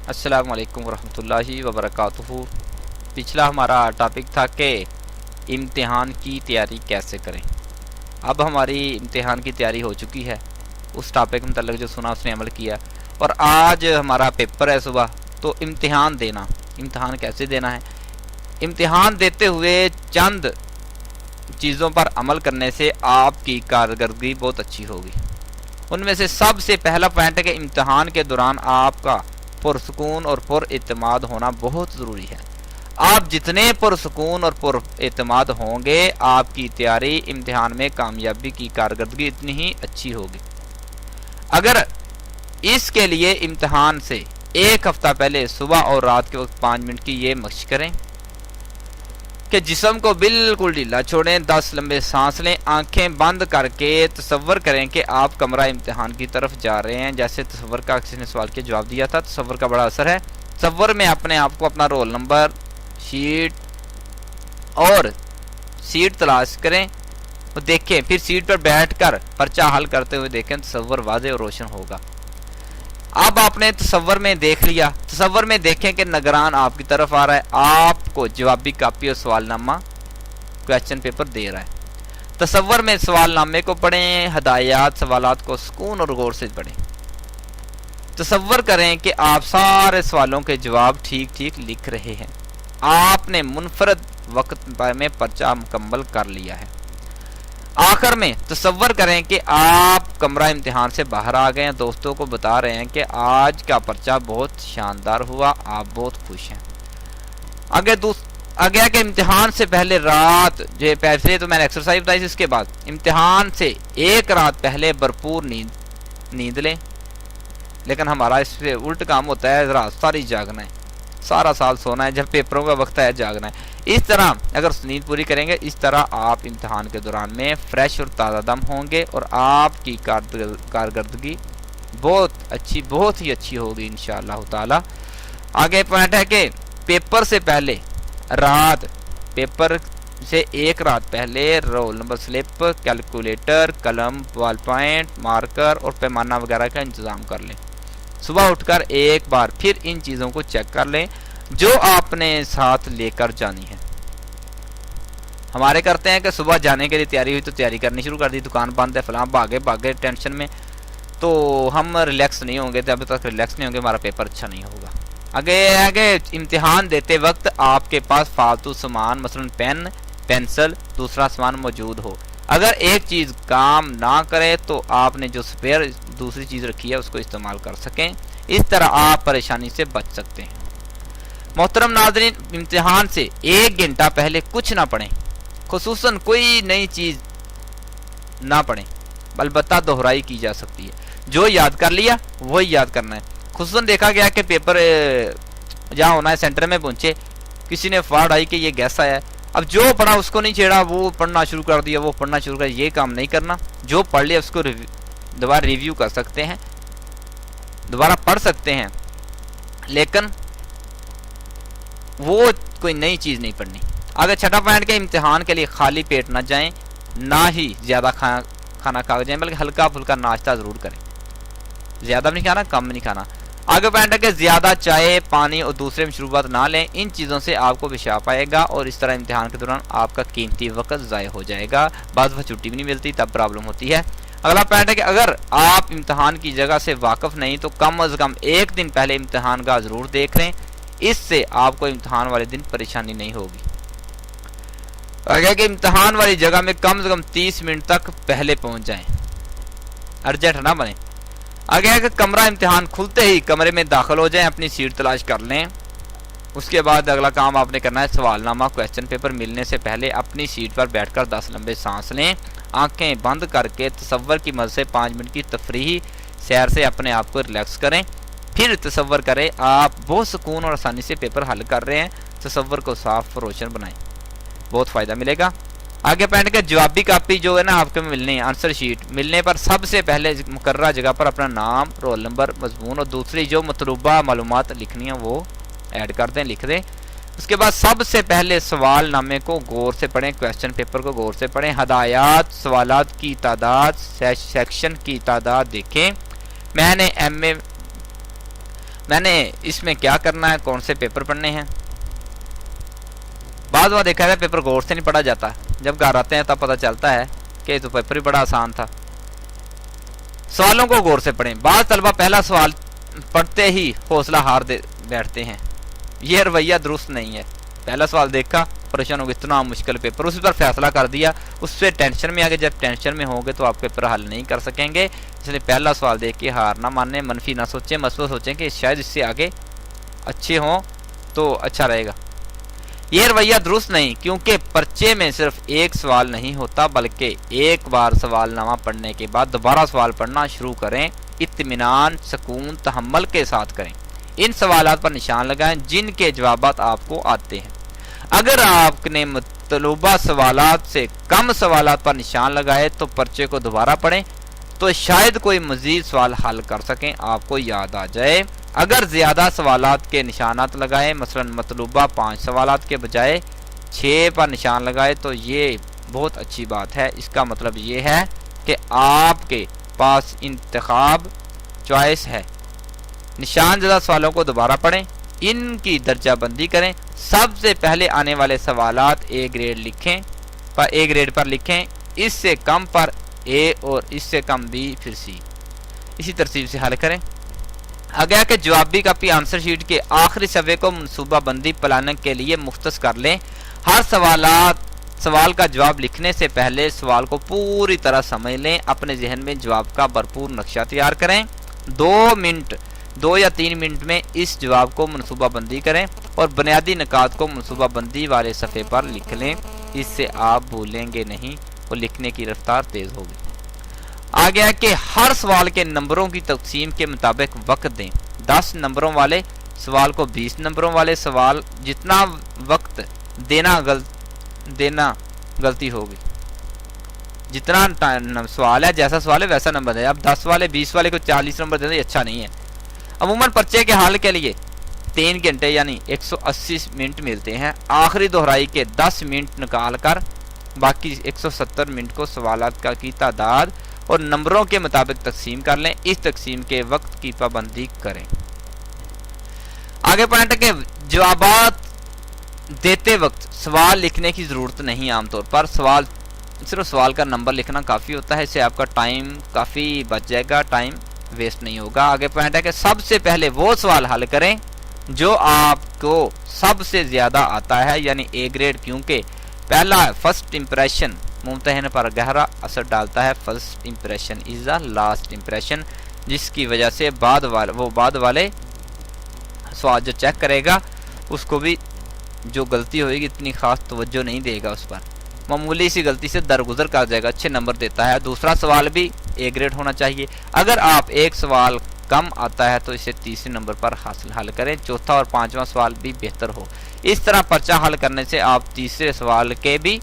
السلام علیکم ورحمۃ اللہ وبرکاتہ۔ پچھلا ہمارا ٹاپک تھا کہ امتحان کی تیاری کیسے کریں۔ اب ہماری امتحان کی تیاری ہو چکی ہے، اس ٹاپک کے متعلق جو سنا اس نے عمل کیا، اور آج ہمارا پیپر ہے صبح۔ تو امتحان کیسے دینا ہے، امتحان دیتے ہوئے چند چیزوں پر عمل کرنے سے آپ کی کارکردگی بہت اچھی ہوگی۔ ان میں سے سب سے پہلا پوائنٹ ہے کہ امتحان کے دوران آپ کا پرسکون اور پر اعتماد ہونا بہت ضروری ہے۔ آپ جتنے پرسکون اور پر اعتماد ہوں گے، آپ کی تیاری امتحان میں کامیابی کی کارکردگی اتنی ہی اچھی ہوگی۔ اگر اس کے لیے امتحان سے ایک ہفتہ پہلے صبح اور رات کے وقت 5 منٹ کی یہ مشق کریں کہ جسم کو بالکل ڈھیلا چھوڑیں، 10 لمبے سانس لیں، آنکھیں بند کر کے تصور کریں کہ آپ کمرہ امتحان کی طرف جا رہے ہیں۔ جیسے تصور کا کسی نے سوال کے جواب دیا تھا، تصور کا بڑا اثر ہے۔ تصور میں اپنے آپ کو اپنا رول نمبر، شیٹ اور سیٹ تلاش کریں اور دیکھیں، پھر سیٹ پر بیٹھ کر پرچہ حل کرتے ہوئے دیکھیں، تصور واضح اور روشن ہوگا۔ اب آپ نے تصور میں دیکھ لیا، تصور میں دیکھیں کہ نگران آپ کی طرف آ رہا ہے، آپ کو جوابی کاپی اور سوال نامہ کویسچن پیپر دے رہا ہے۔ تصور میں سوال نامے کو پڑھیں، ہدایات سوالات کو سکون اور غور سے پڑھیں۔ تصور کریں کہ آپ سارے سوالوں کے جواب ٹھیک لکھ رہے ہیں۔ آپ نے منفرد وقت میں پرچہ مکمل کر لیا ہے۔ آخر میں تصور کریں کہ آپ کمرہ امتحان سے باہر آ گئے ہیں، دوستوں کو بتا رہے ہیں کہ آج کا پرچہ بہت شاندار ہوا، آپ بہت خوش ہیں۔ آگے کہ امتحان سے پہلے رات، جو پہلے تو میں نے ایکسرسائز بتائی تھی، اس کے بعد امتحان سے ایک رات پہلے بھرپور نیند لیں۔ لیکن ہمارا اس سے الٹ کام ہوتا ہے، رات ساری جاگنا ہے، سارا سال سونا ہے، جب پیپروں کا وقت ہے جاگنا ہے۔ اس طرح اگر نیند پوری کریں گے، اس طرح آپ امتحان کے دوران میں فریش اور تازہ دم ہوں گے اور آپ کی کارکردگی بہت ہی اچھی ہوگی انشاءاللہ تعالی۔ آگے پوائنٹ ہے کہ پیپر سے پہلے پیپر سے ایک رات پہلے رول نمبر سلپ، کیلکولیٹر، قلم، بال پوائنٹ، مارکر اور پیمانہ وغیرہ کا انتظام کر لیں۔ صبح اٹھ کر ایک بار پھر ان چیزوں کو چیک کر لیں جو آپ نے ساتھ لے کر جانی ہے۔ ہمارے کرتے ہیں کہ صبح جانے کے لیے تیاری ہوئی تو تیاری کرنی شروع کر دی، دکان بند ہے، فلاں بھاگے ٹینشن میں، تو ہم ریلیکس نہیں ہوں گے، جب تک ریلیکس نہیں ہوں گے ہمارا پیپر اچھا نہیں ہوگا۔ آگے امتحان دیتے وقت آپ کے پاس فالتو سامان مثلا پین، پینسل، دوسرا سامان موجود ہو۔ اگر ایک چیز کام نہ کرے تو آپ نے جو سپیئر دوسری چیز رکھی ہے اس کو استعمال کر سکیں، اس طرح آپ پریشانی سے بچ سکتے ہیں۔ محترم ناظرین، امتحان سے 1 گھنٹہ پہلے کچھ نہ پڑھیں، خصوصاً کوئی نئی چیز نہ پڑھیں، البتہ دہرائی کی جا سکتی ہے۔ جو یاد کر لیا وہی یاد کرنا ہے۔ خصوصاً دیکھا گیا کہ پیپر جہاں ہونا ہے سینٹر میں پہنچے، کسی نے فارڈ آئی کہ یہ گیس آیا ہے، اب جو پڑھا اس کو نہیں چھیڑا، وہ پڑھنا شروع کر دیا، یہ کام نہیں کرنا۔ جو پڑھ لیا اس کو دوبارہ ریویو کر سکتے ہیں، دوبارہ پڑھ سکتے ہیں، لیکن وہ کوئی نئی چیز نہیں پڑھنی۔ اگر چھٹا پوائنٹ کے امتحان کے لیے خالی پیٹ نہ جائیں، نہ ہی زیادہ کھانا کھا جائیں، بلکہ ہلکا پھلکا ناشتہ ضرور کریں، زیادہ بھی نہیں کھانا، کم بھی نہیں کھانا۔ آگے پوائنٹ ہے کہ زیادہ چائے، پانی اور دوسرے مشروبات نہ لیں، ان چیزوں سے آپ کو پیشاب آئے گا اور اس طرح امتحان کے دوران آپ کا قیمتی وقت ضائع ہو جائے گا، بعض دفعہ چھٹی بھی نہیں ملتی، تب پرابلم ہوتی ہے۔ اگلا پوائنٹ ہے کہ اگر آپ امتحان کی جگہ سے واقف نہیں تو کم از کم 1 دن پہلے امتحان کا ضرور دیکھ لیں، اس سے آپ کو امتحان والے دن پریشانی نہیں ہوگی۔ آگے کہ امتحان والی جگہ میں کم سے کم 30 منٹ تک پہلے پہنچ جائیں، ارجنٹ نہ بنے۔ آگے ہے کہ کمرہ امتحان کھلتے ہی کمرے میں داخل ہو جائیں، اپنی سیٹ تلاش کر لیں۔ اس کے بعد اگلا کام آپ نے کرنا ہے، سوال نامہ کویسچن پیپر ملنے سے پہلے اپنی سیٹ پر بیٹھ کر 10 لمبے سانس لیں، آنکھیں بند کر کے تصور کی مدد سے 5 منٹ کی تفریحی سیر سے اپنے آپ کو ریلیکس کریں۔ پھر تصور کریں آپ بہت سکون اور آسانی سے پیپر حل کر رہے ہیں، تصور کو صاف اور روشن بنائیں، بہت فائدہ ملے گا۔ آگے پوائنٹ کہ جوابی کاپی جو ہے نا آپ کو ملنی ہے، آنسر شیٹ ملنے پر سب سے پہلے مقررہ جگہ پر اپنا نام، رول نمبر، مضمون اور دوسری جو مطلوبہ معلومات لکھنی ہیں وہ ایڈ کر دیں، لکھ دیں۔ اس کے بعد سب سے پہلے سوال نامے کو غور سے پڑھیں، کویسچن پیپر کو غور سے پڑھیں، ہدایات سوالات کی تعداد، سیکشن کی تعداد دیکھیں۔ میں نے میں نے اس میں کیا کرنا ہے، کون سے پیپر پڑھنے ہیں. بعض بار دیکھا ہے پیپر غور سے نہیں پڑھا جاتا، جب گھر آتے ہیں تب پتہ چلتا ہے کہ یہ تو پیپر ہی بڑا آسان تھا. سوالوں کو غور سے پڑھیں. بعض طلبہ پہلا سوال پڑھتے ہی حوصلہ ہار بیٹھتے ہیں، یہ رویہ درست نہیں ہے. پہلا سوال دیکھا، پریشان ہو گئے، اتنا مشکل پیپر، اس پر فیصلہ کر دیا، اس سے ٹینشن میں آگے. جب ٹینشن میں ہوں گے تو آپ پیپر حل نہیں کر سکیں گے. اس لیے پہلا سوال دیکھ کے ہار نہ مانیں، منفی نہ سوچیں، مثبت سوچیں کہ شاید اس سے آگے اچھے ہوں تو اچھا رہے گا. یہ رویہ درست نہیں، کیونکہ پرچے میں صرف ایک سوال نہیں ہوتا، بلکہ ایک بار سوال نامہ پڑھنے کے بعد دوبارہ سوال پڑھنا شروع کریں. اطمینان، سکون، تحمل کے ساتھ کریں. ان سوالات پر نشان لگائیں جن کے جوابات آپ کو آتے ہیں. اگر آپ نے مطلوبہ سوالات سے کم سوالات پر نشان لگائے تو پرچے کو دوبارہ پڑھیں تو شاید کوئی مزید سوال حل کر سکیں، آپ کو یاد آ جائے. اگر زیادہ سوالات کے نشانات لگائیں، مثلا مطلوبہ 5 سوالات کے بجائے 6 پر نشان لگائے تو یہ بہت اچھی بات ہے. اس کا مطلب یہ ہے کہ آپ کے پاس انتخاب چوائس ہے. نشان زدہ سوالوں کو دوبارہ پڑھیں، ان کی درجہ بندی کریں. سب سے پہلے آنے والے سوالات اے گریڈ پر لکھیں، اس سے کم پر اے اور اس سے کم بی پھر سی. اسی ترتیب سے حل کریں. آگیا کہ جوابی کاپی آنسر شیٹ کے آخری صفحے کو منصوبہ بندی پلاننگ کے لیے مختص کر لیں. ہر سوال کا جواب لکھنے سے پہلے سوال کو پوری طرح سمجھ لیں. اپنے ذہن میں جواب کا بھرپور نقشہ تیار کریں. 2 یا 3 منٹ میں اس جواب کو منصوبہ بندی کریں اور بنیادی نکات کو منصوبہ بندی والے صفحے پر لکھ لیں. اس سے آپ بھولیں گے نہیں اور لکھنے کی رفتار تیز ہوگی. آگیا کہ ہر سوال کے نمبروں کی تقسیم کے مطابق وقت دیں. 10 نمبروں والے سوال کو 20 نمبروں والے سوال جتنا وقت دینا غلطی ہوگی. جتنا سوال ہے، جیسا سوال ہے ویسا نمبر دیں. اب 10 والے 20 والے کو 40 نمبر دیں، یہ اچھا نہیں ہے. عموماً پرچے کے حل کے لیے 3 گھنٹے یعنی 180 منٹ ملتے ہیں. آخری دہرائی کے 10 منٹ نکال کر باقی 170 منٹ کو سوالات کی تعداد اور نمبروں کے مطابق تقسیم کر لیں. اس تقسیم کے وقت کی پابندی کریں. آگے پوائنٹ ہے کہ جوابات دیتے وقت سوال لکھنے کی ضرورت نہیں. عام طور پر صرف سوال کا نمبر لکھنا کافی ہوتا ہے. اس سے آپ کا ٹائم کافی بچ جائے گا، ٹائم ویسٹ نہیں ہوگا. آگے پوائنٹ ہے کہ سب سے پہلے وہ سوال حل کریں جو آپ کو سب سے زیادہ آتا ہے، یعنی اے گریڈ، کیونکہ پہلا فرسٹ امپریشن ممتحن پر گہرا اثر ڈالتا ہے. First impression is the last impression, جس کی وجہ سے بعد والے سوال جو چیک کرے گا اس کو بھی جو غلطی ہوئے گی اتنی خاص توجہ نہیں دے گا، اس پر معمولی سی غلطی سے درگزر کر جائے گا، اچھے نمبر دیتا ہے. دوسرا سوال بھی اے گریڈ ہونا چاہیے. اگر آپ ایک سوال کم آتا ہے تو اسے تیسرے نمبر پر حل کریں. چوتھا اور 5واں سوال بھی بہتر ہو. اس طرح پرچہ حل کرنے سے آپ تیسرے سوال کے بھی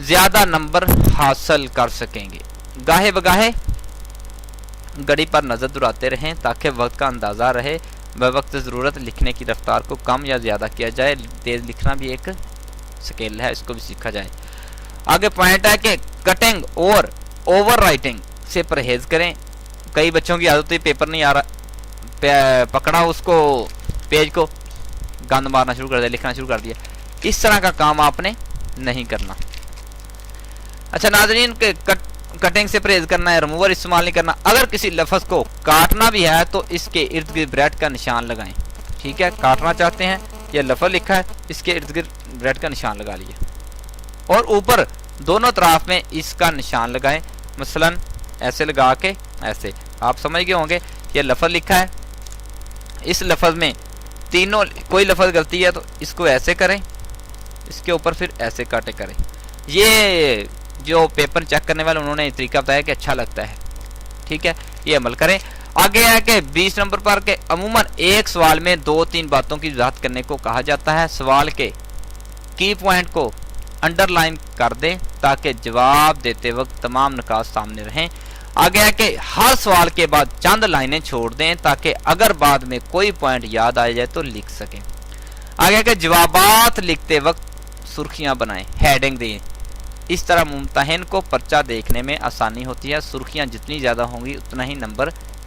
زیادہ نمبر حاصل کر سکیں گے. گاہے بگاہے گھڑی پر نظر دہراتے رہیں تاکہ وقت کا اندازہ رہے. بوقت ضرورت لکھنے کی رفتار کو کم یا زیادہ کیا جائے. تیز لکھنا بھی ایک سکل ہے، اس کو بھی سیکھا جائے. آگے پوائنٹ ہے کہ کٹنگ اور اوور رائٹنگ سے پرہیز کریں. کئی بچوں کی عادت ہے پیپر نہیں آ رہا، پکڑا اس کو پیج کو گند مارنا شروع کر دیا، لکھنا شروع کر دیا. اس طرح کا کام آپ نے نہیں کرنا. اچھا ناظرین، کٹنگ سے پرہیز کرنا ہے، ریموور استعمال نہیں کرنا. اگر کسی لفظ کو کاٹنا بھی ہے تو اس کے ارد گرد بریٹ کا نشان لگائیں. ٹھیک ہے، کاٹنا چاہتے ہیں، یہ لفظ لکھا ہے، اس کے ارد گرد بریٹ کا نشان لگا لیے اور اوپر دونوں طرف میں اس کا نشان لگائیں. مثلا ایسے لگا کے ایسے، آپ سمجھ گئے ہوں گے یہ لفظ لکھا ہے. اس لفظ میں تینوں کوئی لفظ غلطی ہے تو اس کو ایسے کریں، اس کے اوپر پھر ایسے کاٹے کریں. یہ جو پیپر چیک کرنے والے انہوں نے طریقہ بتایا کہ اچھا لگتا ہے. ٹھیک ہے، یہ عمل کریں. آگے ہے کہ 20 نمبر پر کہ عموماً ایک سوال میں 2-3 باتوں کی وضاحت کرنے کو کہا جاتا ہے. سوال کے کی پوائنٹ کو انڈر لائن کر دیں تاکہ جواب دیتے وقت تمام نکات سامنے رہیں. آگے ہے کہ ہر سوال کے بعد چند لائنیں چھوڑ دیں تاکہ اگر بعد میں کوئی پوائنٹ یاد آ جائے تو لکھ سکیں. آگے ہے کہ جوابات لکھتے وقت سرخیاں بنائیں، ہیڈنگ دیں. اس طرح ممتحن کو پرچہ دیکھنے میں آسانی ہوتی ہے. سرخیاں جتنی زیادہ ہوں گی اتنا ہی نمبر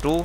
2,